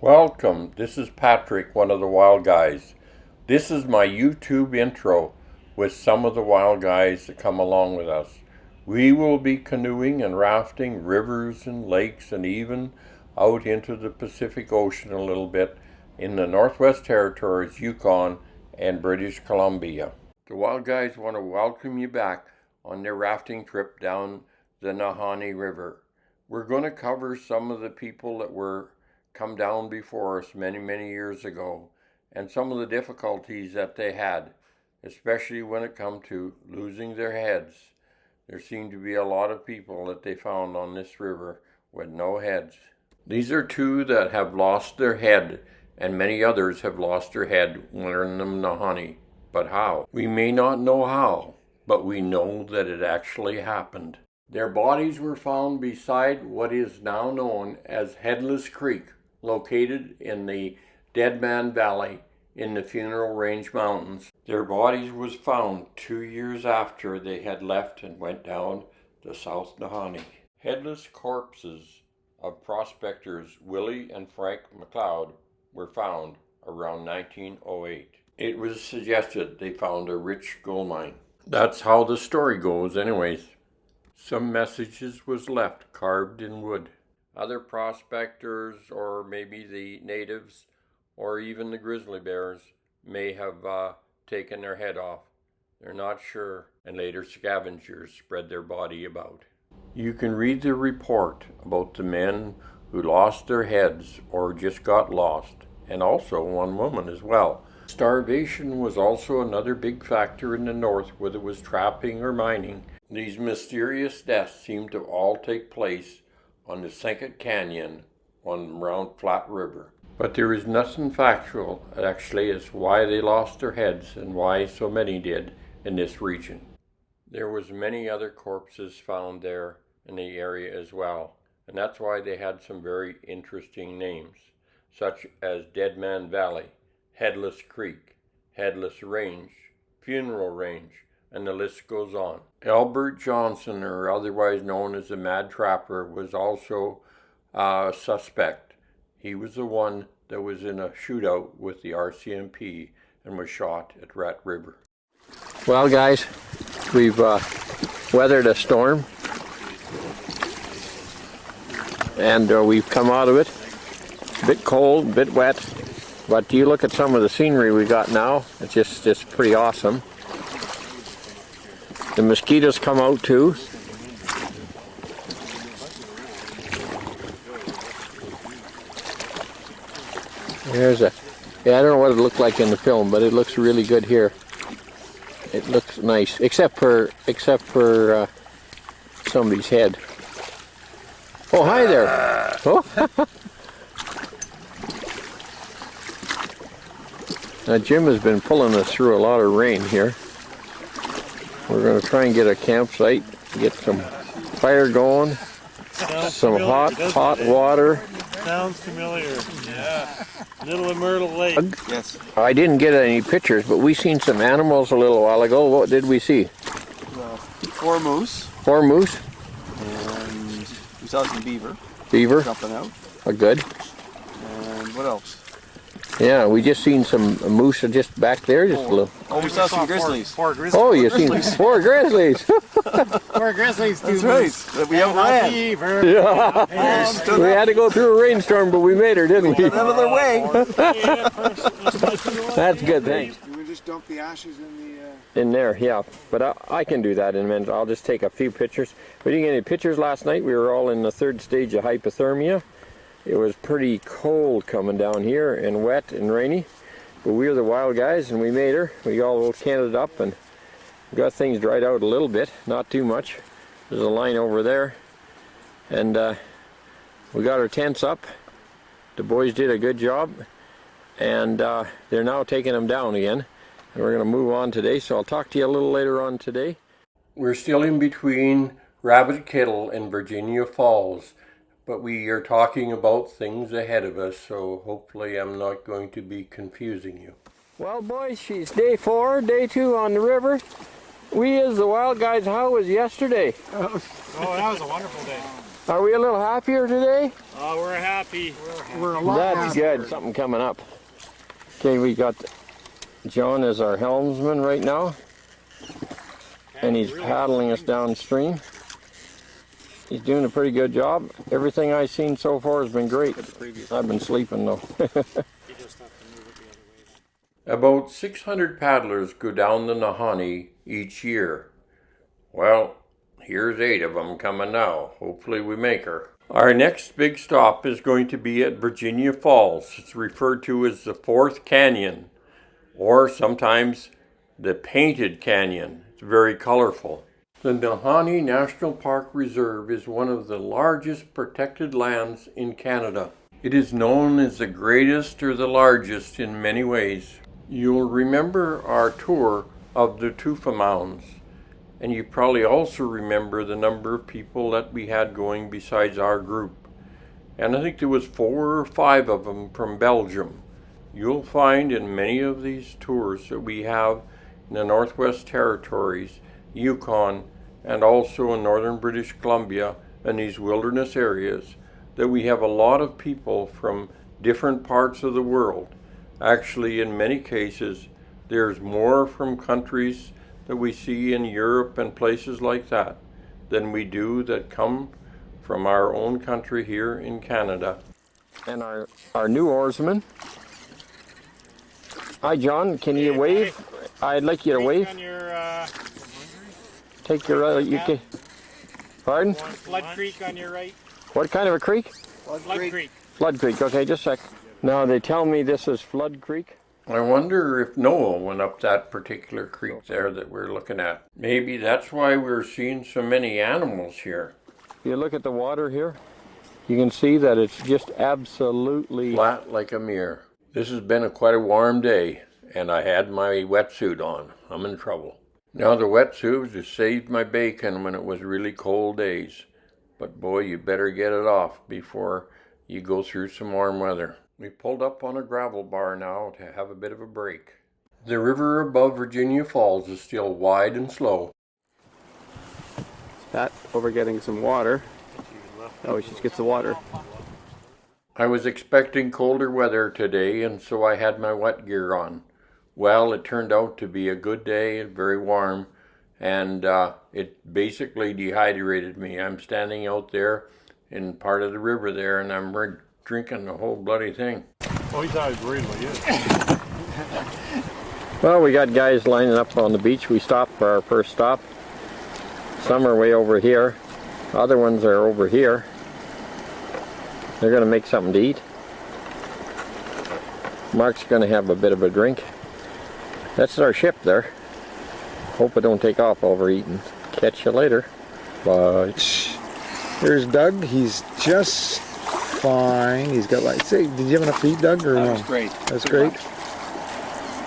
Welcome, this is Patrick, one of the wild guys. This is my YouTube intro with some of the wild guys that come along with us. We will be canoeing and rafting rivers and lakes and even out into the Pacific Ocean a little bit in the Northwest Territories, Yukon, and British Columbia. The wild guys want to welcome you back on their rafting trip down the Nahanni River. We're going to cover some of the people that were come down before us many years ago and some of the difficulties that they had, especially when it come to losing their heads. There seemed to be a lot of people that they found on this river with no heads. These are two that have lost their head, and many others have lost their head when in the Nahanni. But how? We may not know how, but we know that it actually happened. Their bodies were found beside what is now known as Headless Creek, located in the Dead Man Valley in the Funeral Range Mountains. Their bodies was found 2 years after they had left and went down the South Nahanni. Headless corpses of prospectors Willie and Frank McLeod were found around 1908. It was suggested they found a rich gold mine. That's how the story goes anyways. Some messages was left carved in wood. Other prospectors, or maybe the natives, or even the grizzly bears, may have taken their head off. They're not sure, and later scavengers spread their body about. You can read the report about the men who lost their heads or just got lost, and also one woman as well. Starvation was also another big factor in the north, whether it was trapping or mining. These mysterious deaths seem to all take place on the Second Canyon on Round Flat River. But there is nothing factual actually as why they lost their heads and why so many did in this region. There was many other corpses found there in the area as well, and that's why they had some very interesting names, such as Dead Man Valley, Headless Creek, Headless Range, Funeral Range, and the list goes on. Albert Johnson, or otherwise known as the Mad Trapper, was also a suspect. He was the one that was in a shootout with the RCMP and was shot at Rat River. Well, guys, we've weathered a storm, and we've come out of it. A bit cold, a bit wet, but you look at some of the scenery we got now, it's just pretty awesome. The mosquitoes come out too. There's I don't know what it looked like in the film, but it looks really good here. It looks nice, except for somebody's head. Oh, hi there. Oh. Now Jim has been pulling us through a lot of rain here. We're going to try and get a campsite, get some fire going, some hot water. Sounds familiar. Yeah. Little Myrtle Lake. Yes. I didn't get any pictures, but we seen some animals a little while ago. What did we see? 4 moose. 4 moose. And we saw some beaver. Beaver. Jumping out. Oh, good. And what else? Yeah, we just seen some moose just back there, just a little. Oh, we saw some grizzlies. Four grizzlies. Oh, you seen 4 grizzlies. 4 grizzlies. That's right. We outran. Beaver. Yeah. We had to go through a rainstorm, but we made her, didn't we? Another way. That's good, thanks. We just dump the ashes in the... In there, yeah. But I can do that in a minute. I'll just take a few pictures. We didn't get any pictures last night. We were all in the 3rd stage of hypothermia. It was pretty cold coming down here and wet and rainy. But we were the wild guys and we made her. We all canted up and got things dried out a little bit, not too much. There's a line over there. And we got our tents up. The boys did a good job. And they're now taking them down again. And we're going to move on today, so I'll talk to you a little later on today. We're still in between Rabbit Kettle and Virginia Falls, but we are talking about things ahead of us, so hopefully I'm not going to be confusing you. Well, boys, she's day 4, day 2 on the river. We as the wild guys, how was yesterday? Oh, that was a wonderful day. Are we a little happier today? Oh, we're happy. We're a lot That's happier. good. Something coming up. Okay, we got John as our helmsman right now, and he's paddling us downstream. He's doing a pretty good job. Everything I've seen so far has been great. I've been sleeping though. About 600 paddlers go down the Nahanni each year. Well, here's 8 of them coming now. Hopefully we make her. Our next big stop is going to be at Virginia Falls. It's referred to as the Fourth Canyon, or sometimes the Painted Canyon. It's very colorful. The Nahanni National Park Reserve is one of the largest protected lands in Canada. It is known as the greatest or the largest in many ways. You'll remember our tour of the Tufa Mounds. And you probably also remember the number of people that we had going besides our group. And I think there was 4 or 5 of them from Belgium. You'll find in many of these tours that we have in the Northwest Territories, Yukon, and also in northern British Columbia and these wilderness areas, that we have a lot of people from different parts of the world. Actually, in many cases, there's more from countries that we see in Europe and places like that than we do that come from our own country here in Canada. And our new oarsman. Hi John, can you wave? I'd like you to wave. On your, Take your, you can, pardon? Flood Creek on your right. What kind of a creek? Flood Creek. Flood Creek, okay, just a sec. Now they tell me this is Flood Creek. I wonder if Noah went up that particular creek there that we're looking at. Maybe that's why we're seeing so many animals here. If you look at the water here, you can see that it's just absolutely flat like a mirror. This has been quite a warm day, and I had my wetsuit on. I'm in trouble. Now the wetsuit just saved my bacon when it was really cold days. But boy, you better get it off before you go through some warm weather. We pulled up on a gravel bar now to have a bit of a break. The river above Virginia Falls is still wide and slow. Pat over getting some water. Oh, she just gets the water. I was expecting colder weather today, and so I had my wet gear on. Well, it turned out to be a good day, very warm, and it basically dehydrated me. I'm standing out there in part of the river there, and I'm drinking the whole bloody thing. Oh, he's out of Grizzlys, yeah. Well, we got guys lining up on the beach. We stopped for our first stop. Some are way over here. Other ones are over here. They're going to make something to eat. Mark's going to have a bit of a drink. That's our ship there. Hope it don't take off overeating. Catch you later. Bye. There's Doug. He's just fine. He's got like, say, did you have enough to eat, Doug? Or That no? was great. That's great.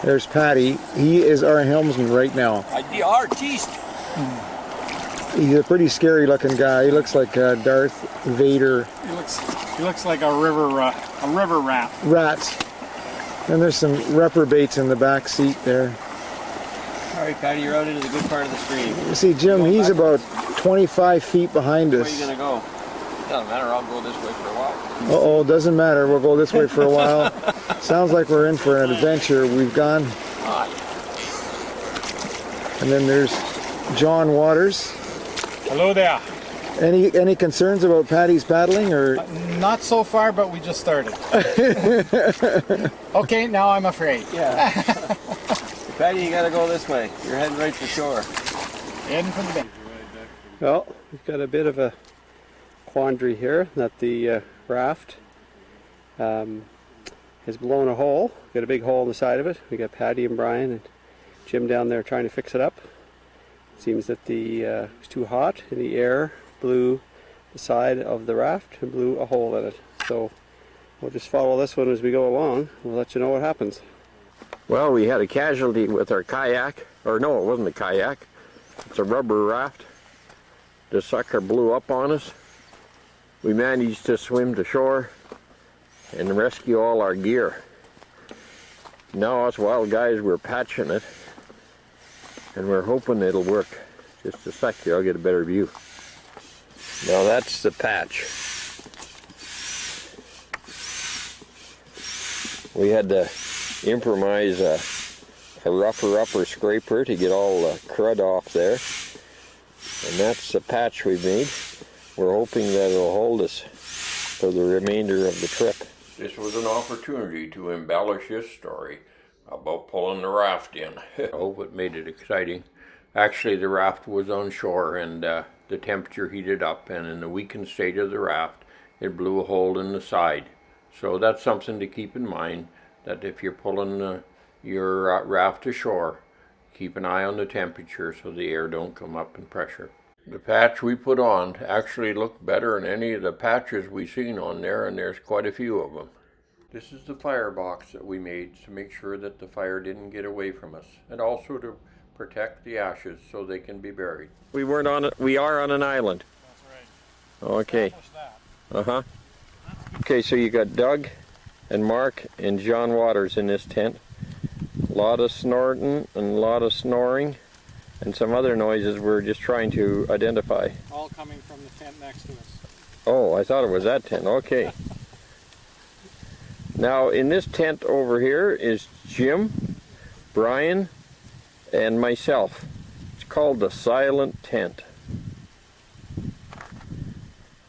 There's Patty. He is our helmsman right now. He's a pretty scary looking guy. He looks like Darth Vader. He looks like a river rat. Rats. And there's some reprobates in the back seat there. All right, Patty, you're out into the good part of the stream. You see, Jim, he's about 25 feet behind Where are us. you going to go? Doesn't matter, I'll go this way for a while. Uh-oh, doesn't matter. We'll go this way for a while. Sounds like we're in for an adventure. We've gone. And then there's John Waters. Hello there. Any concerns about Patty's paddling, or? Not so far, but we just started. Okay, now I'm afraid. Yeah. Patty, you got to go this way. You're heading right for shore. Heading for the bank. Well, we've got a bit of a quandary here that the raft has blown a hole. We've got a big hole in the side of it. We got Patty and Brian and Jim down there trying to fix it up. It seems that it was too hot and the air blew the side of the raft and blew a hole in it. So we'll just follow this one as we go along. We'll let you know what happens. Well, we had a casualty with our kayak. Or no, it wasn't a kayak. It's a rubber raft. The sucker blew up on us. We managed to swim to shore and rescue all our gear. Now us wild guys, we're patching it. And we're hoping it'll work. Just a sec here, I'll get a better view. Now that's the patch. We had to improvise a rougher scraper to get all the crud off there. And that's the patch we made. We're hoping that it'll hold us for the remainder of the trip. This was an opportunity to embellish this story about pulling the raft in. Oh, what made it exciting. Actually, the raft was on shore and the temperature heated up, and in the weakened state of the raft, it blew a hole in the side. So that's something to keep in mind, that if you're pulling your raft ashore, keep an eye on the temperature so the air don't come up in pressure. The patch we put on actually looked better than any of the patches we seen on there, and there's quite a few of them. This is the firebox that we made to make sure that the fire didn't get away from us, and also to protect the ashes so they can be buried. We are on an island. That's right. Okay. Okay, so you got Doug and Mark and John Waters in this tent. A lot of snorting and a lot of snoring and some other noises we're just trying to identify. All coming from the tent next to us. Oh, I thought it was that tent. Okay. Now, in this tent over here is Jim, Brian, and myself. It's called the Silent Tent.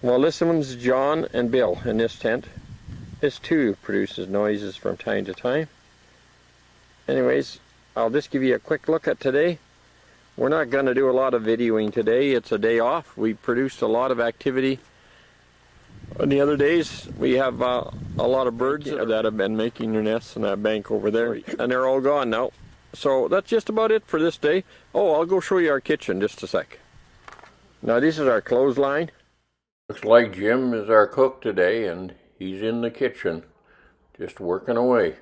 Well, this one's John and Bill in this tent. This too produces noises from time to time. Anyways, I'll just give you a quick look at today. We're not going to do a lot of videoing today. It's a day off. We produced a lot of activity. On the other days, we have a lot of birds that have been making their nests in that bank over there, and they're all gone now. So that's just about it for this day. Oh, I'll go show you our kitchen just a sec. Now this is our clothesline. Looks like Jim is our cook today, and he's in the kitchen, just working away.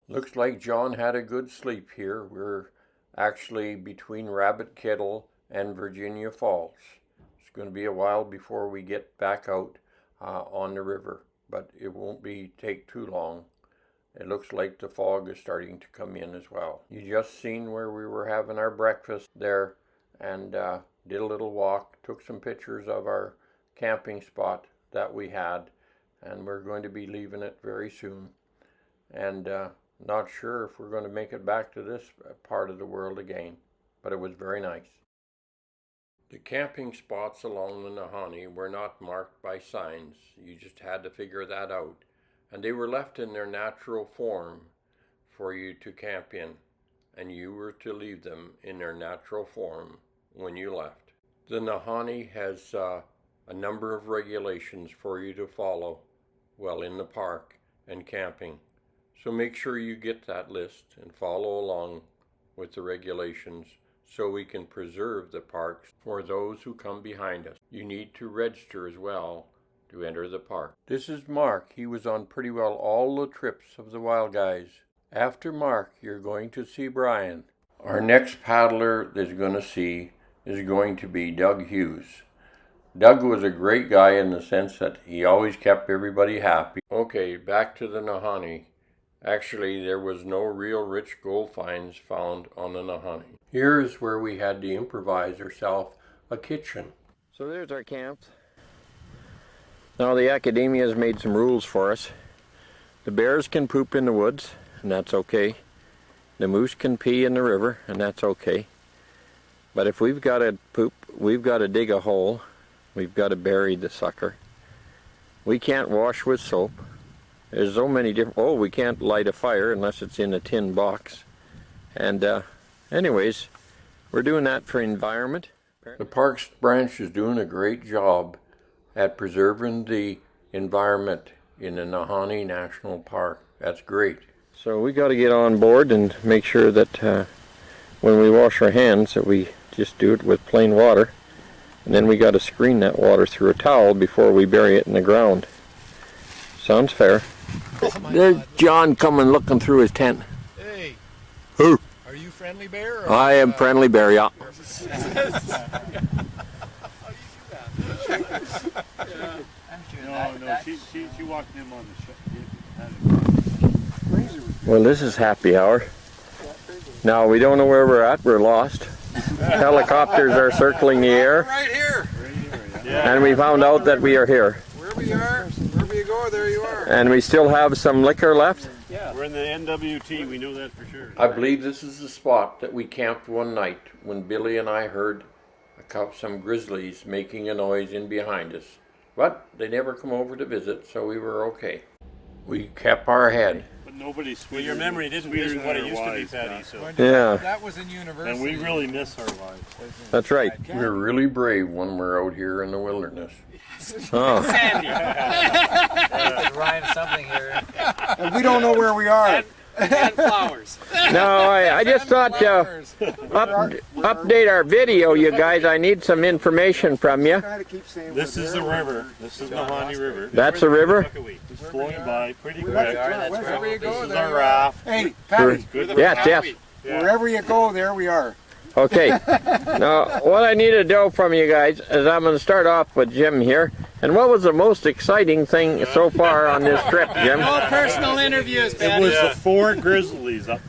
Looks like John had a good sleep here. We're actually between Rabbit Kettle and Virginia Falls. It's going to be a while before we get back out on the river, but it won't take too long. It looks like the fog is starting to come in as well. You just seen where we were having our breakfast there, and did a little walk, took some pictures of our camping spot that we had, and we're going to be leaving it very soon. And not sure if we're going to make it back to this part of the world again, but it was very nice. The camping spots along the Nahanni were not marked by signs. You just had to figure that out. And they were left in their natural form for you to camp in, and you were to leave them in their natural form when you left. The Nahanni has a number of regulations for you to follow while in the park and camping. So make sure you get that list and follow along with the regulations so we can preserve the parks for those who come behind us. You need to register as well to enter the park. This is Mark. He was on pretty well all the trips of the Wild Guys. After Mark, you're going to see Brian. Our next paddler that's going to see is going to be Doug Hughes. Doug was a great guy in the sense that he always kept everybody happy. Okay, back to the Nahanni. Actually, there was no real rich gold finds found on the Nahanni. Here's where we had to improvise ourselves a kitchen. So there's our camp. Now the academia has made some rules for us. The bears can poop in the woods, and that's okay. The moose can pee in the river, and that's okay. But if we've got to poop, we've got to dig a hole. We've got to bury the sucker. We can't wash with soap. There's so many different... Oh, we can't light a fire unless it's in a tin box. And anyways, we're doing that for environment. The Parks Branch is doing a great job at preserving the environment in the Nahanni National Park. That's great. So we got to get on board and make sure that when we wash our hands that we just do it with plain water. And then we got to screen that water through a towel before we bury it in the ground. Sounds fair. Oh There's John coming looking through his tent. Hey. Who? Are you Friendly Bear? Or I am Friendly Bear, yeah. No, she walked him on the ship. Well, this is happy hour. Now, we don't know where we're at. We're lost. Helicopters are circling the air. Right here. And we found out that we are here. Wherever you are, wherever you go, there you are. And we still have some liquor left. We're in the NWT, we know that for sure. I believe this is the spot that we camped one night when Billy and I heard some grizzlies making a noise in behind us. But they never come over to visit, so we were okay. We kept our head. But nobody's sweeter. Well, your memory isn't what it used to be, Patty. So. Yeah. That was in university. And we really miss our lives. That's right. We're really brave when we're out here in the wilderness. Oh. Sandy. Rhyme something here. And we don't know where we are. And flowers. No, I just thought update our video, you guys. I need some information from you. This is the river. This is Nahanni River. That's a river? It's flowing by pretty quick. Wherever you go, This is there our you are. raft. Hey, Patty, Yes, yes. wherever you go, there we are. Okay. Now, what I need to know from you guys is I'm going to start off with Jim here. And what was the most exciting thing so far on this trip, Jim? No personal interviews, It Patty. was the 4 Grizzlies up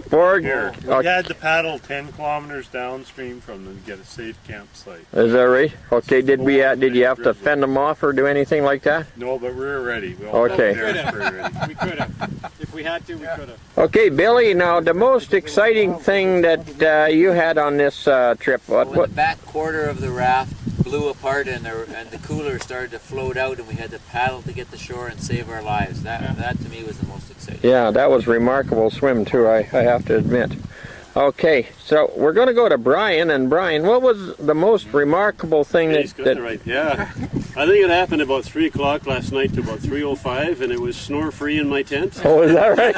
Four. here. We Okay. had to paddle 10 kilometers downstream from them to get a safe campsite. Is that right? Okay. Did you have to fend them off or do anything like that? No, but we were ready. We all Okay. were there for ready. We could have. If we had to, we could have. Okay, Billy. Now, the most exciting thing that you had on this trip. When the back quarter of the raft blew apart and the cooler started to float out and we had to paddle to get to shore and save our lives. That to me was the most exciting. Yeah, that was remarkable swim too, I have to admit. Okay, so we're going to go to Brian. And Brian, what was the most remarkable thing He's got it right. Yeah, I think it happened about 3 o'clock last night to about 3:05, and it was snore free in my tent. Oh, is that right?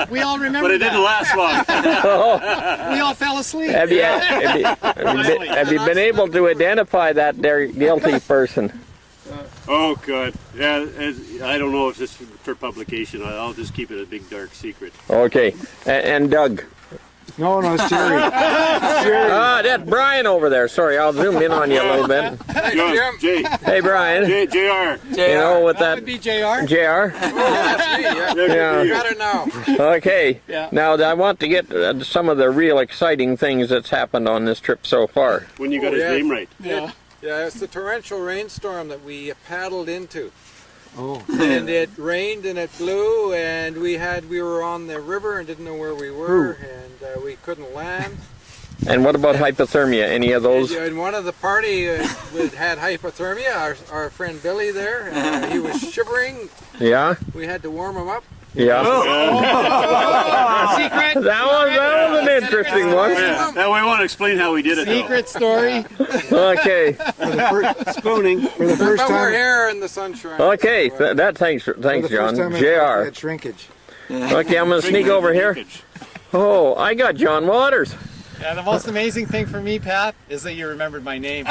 We all remember But it didn't last long. We all fell asleep. have you been able to identify that there guilty person? Oh God, yeah. I don't know if this is for publication. I'll just keep it a big dark secret. Okay, and Doug. No, it's Jerry. Ah, that's Brian over there. Sorry, I'll zoom in on you a little bit. Jay, Hey, Brian. JR. You know what That that would be JR. JR? That's me, yeah. Yeah. You got it now. Okay. Yeah. Now I want to get some of the real exciting things that's happened on this trip so far. When you got his name right. Yeah. Yeah, it's the torrential rainstorm that we paddled into. Oh. And it rained and it blew, and we were on the river and didn't know where we were, and we couldn't land. And what about hypothermia? Any of those? And one of the party had hypothermia. Our friend Billy there, he was shivering. Yeah. We had to warm him up. Yeah. Secret. That was an interesting one. Yeah. Now we want to explain how we did it. Secret story. Okay. Spooning for the first But we're time. here in the sunshine. Okay. So, Thanks, For the first John. time in my life, I JR. had shrinkage. Okay, I'm gonna sneak over here. Oh, I got John Waters. yeah, the most amazing thing for me, Pat, is that you remembered my name.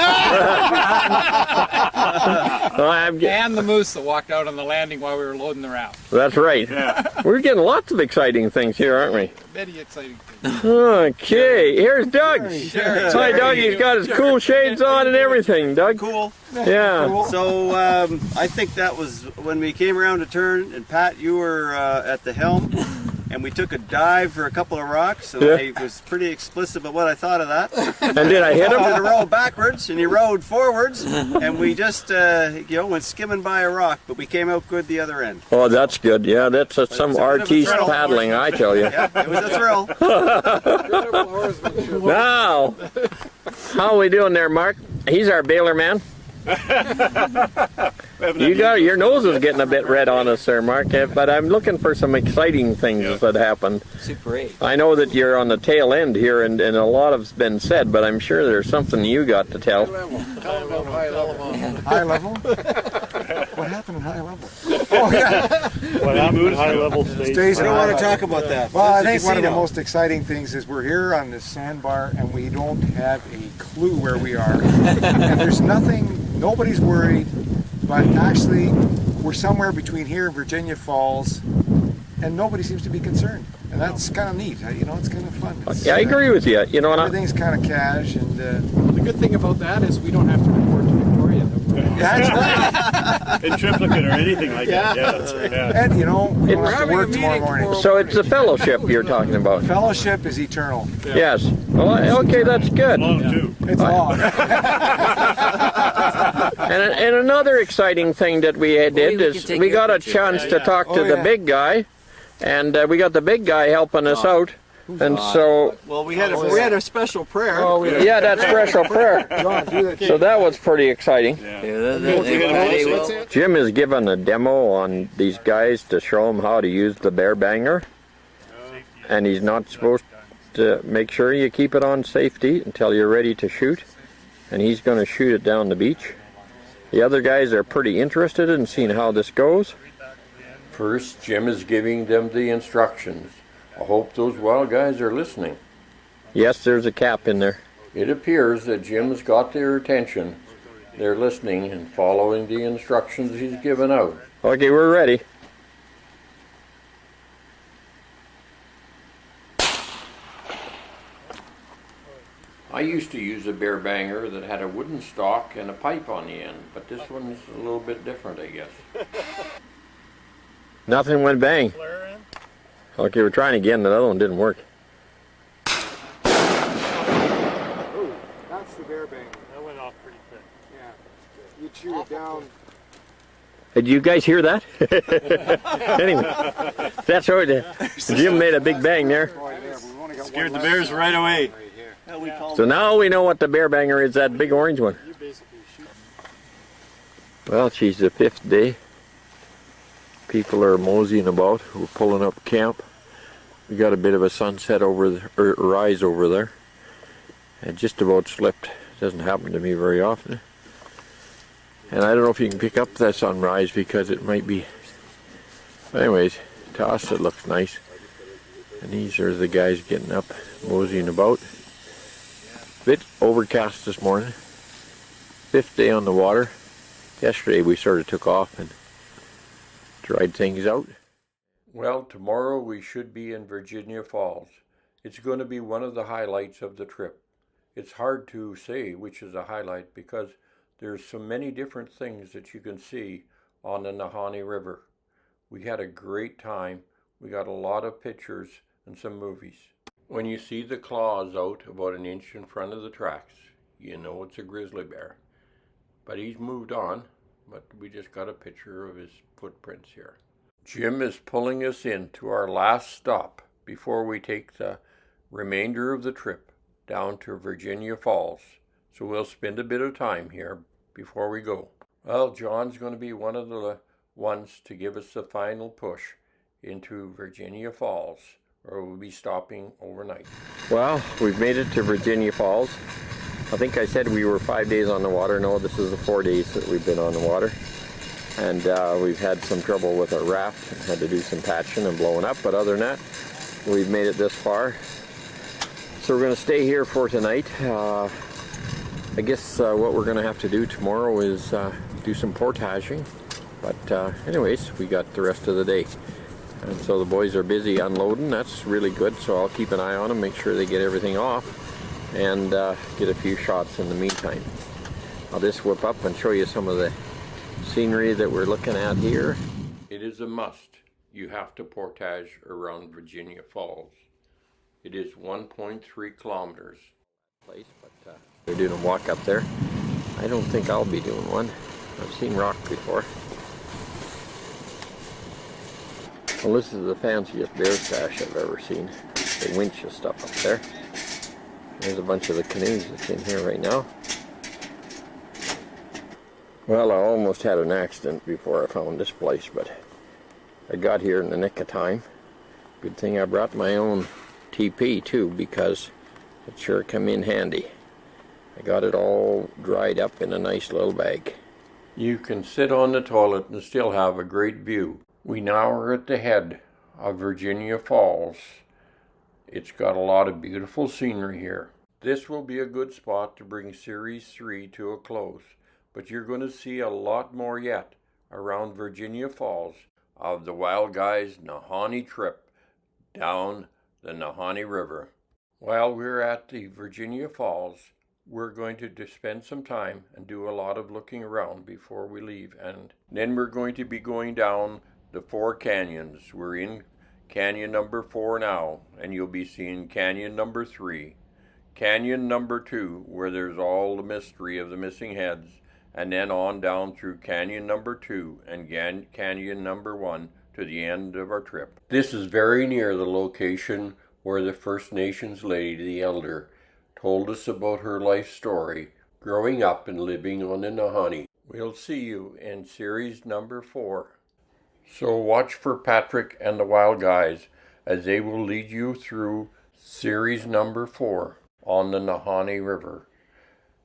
And the moose that walked out on the landing while we were loading the raft. That's right. Yeah. We're getting lots of exciting things here, aren't we? Very exciting thing. Okay, here's Doug. Hi, Doug. He's got his cool shades on and everything. Doug. Cool. Yeah. So I think that was when we came around a turn, and Pat, you were at the helm, and we took a dive for a couple of rocks, and Yeah. I was pretty explicit about what I thought of that. And did I hit Did a him? roll backwards, and he rowed forwards, and we just went skimming by a rock, but we came out good the other end. Oh, that's good. Yeah, that's some it's a bit of a artiste thrill. paddling, I tell you. Yeah, it was a thrill. Incredible oarsmanship. Now, how are we doing there, Mark? He's our bailer man. You got your nose is getting a bit red on us there, Mark. But I'm looking for some exciting things that happened. Super 8. I know that you're on the tail end here, and a lot has been said, but I'm sure there's something you got to tell. Tell them about high level. High level? What happened in high level? Oh, yeah. What happened at high level Stays I in don't high want to level. talk about that. Well, I This think is a one of the casino. most exciting things is we're here on this sandbar and we don't have a clue where we are. And there's nobody's worried, but actually we're somewhere between here and Virginia Falls and nobody seems to be concerned. And that's kind of neat. It's kind of fun. It's, Yeah, I agree with you. You know, and Everything's kind of cash and The good thing about that is we don't have to report to Victoria. that's right. In triplicate or anything like that. Yeah, that's right. Yeah. And we don't We're have to having work a tomorrow meeting morning. tomorrow. so it's the fellowship you're talking about. Fellowship is eternal. Yes. Well, okay, that's good. Long too. It's long. And another exciting thing that we did is we got a chance to talk to the big guy, and we got the big guy helping us out. And so, Well, we had a special prayer. yeah, that special prayer. So that was pretty exciting. Jim is giving a demo on these guys to show them how to use the bear banger. And he's not supposed to make sure you keep it on safety until you're ready to shoot. And he's going to shoot it down the beach. The other guys are pretty interested in seeing how this goes. First, Jim is giving them the instructions. I hope those wild guys are listening. Yes, there's a cap in there. It appears that Jim's got their attention. They're listening and following the instructions he's given out. Okay, we're ready. I used to use a bear banger that had a wooden stalk and a pipe on the end, but this one's a little bit different, I guess. Nothing went bang. Okay, we're trying again. The other one didn't work. Ooh, that's the bear banger. That went off pretty quick. Yeah. You chew it down. Did you guys hear that? Anyway, that's what Jim made a big bang there. Scared the bears right away. So now we know what the bear banger is, that big orange one. Well, geez, the 5th day. People are moseying about. We're pulling up camp. We got a bit of a sunset over there, or rise over there. And just about slipped. Doesn't happen to me very often. And I don't know if you can pick up that sunrise because it might be... Anyways, to us it looks nice. And these are the guys getting up, moseying about. Bit overcast this morning. 5th day on the water. Yesterday we sort of took off and dried things out. Well, tomorrow we should be in Virginia Falls. It's going to be one of the highlights of the trip. It's hard to say which is a highlight because there's so many different things that you can see on the Nahanni River. We had a great time. We got a lot of pictures and some movies. When you see the claws out about an inch in front of the tracks, you know it's a grizzly bear. But he's moved on, but we just got a picture of his footprints here. Jim is pulling us in to our last stop before we take the remainder of the trip down to Virginia Falls. So we'll spend a bit of time here before we go. Well, John's going to be one of the ones to give us the final push into Virginia Falls, or we'll be stopping overnight. Well, we've made it to Virginia Falls. I think I said we were 5 days on the water. No, this is the 4 days that we've been on the water. And we've had some trouble with our raft. Had to do some patching and blowing up, but other than that, we've made it this far. So we're going to stay here for tonight. I guess what we're going to have to do tomorrow is do some portaging. But anyways, we got the rest of the day. And so the boys are busy unloading. That's really good, so I'll keep an eye on them, make sure they get everything off, and get a few shots in the meantime. I'll just whip up and show you some of the scenery that we're looking at here. It is a must. You have to portage around Virginia Falls. It is 1.3 kilometers. But they're doing a walk up there. I don't think I'll be doing one. I've seen rock before. Well, this is the fanciest bear stash I've ever seen. The winch and stuff up there. There's a bunch of the canoes that's in here right now. Well, I almost had an accident before I found this place, but I got here in the nick of time. Good thing I brought my own TP too, because it sure come in handy. I got it all dried up in a nice little bag. You can sit on the toilet and still have a great view. We now are at the head of Virginia Falls. It's got a lot of beautiful scenery here. This will be a good spot to bring Series 3 to a close, but you're going to see a lot more yet around Virginia Falls of the Wild Guys Nahanni trip down the Nahanni River. While we're at the Virginia Falls, we're going to spend some time and do a lot of looking around before we leave, and then we're going to be going down the 4 canyons. We're in canyon number 4 now, and you'll be seeing canyon number 3. Canyon number 2, where there's all the mystery of the missing heads, and then on down through Canyon number 2 and Canyon number 1 to the end of our trip. This is very near the location where the First Nations lady, the elder, told us about her life story growing up and living on the Nahanni. We'll see you in series number 4. So watch for Patrick and the Wild Guys as they will lead you through series number 4 on the Nahanni River.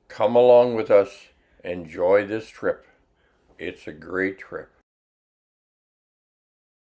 Come along with us. Enjoy this trip. It's a great trip.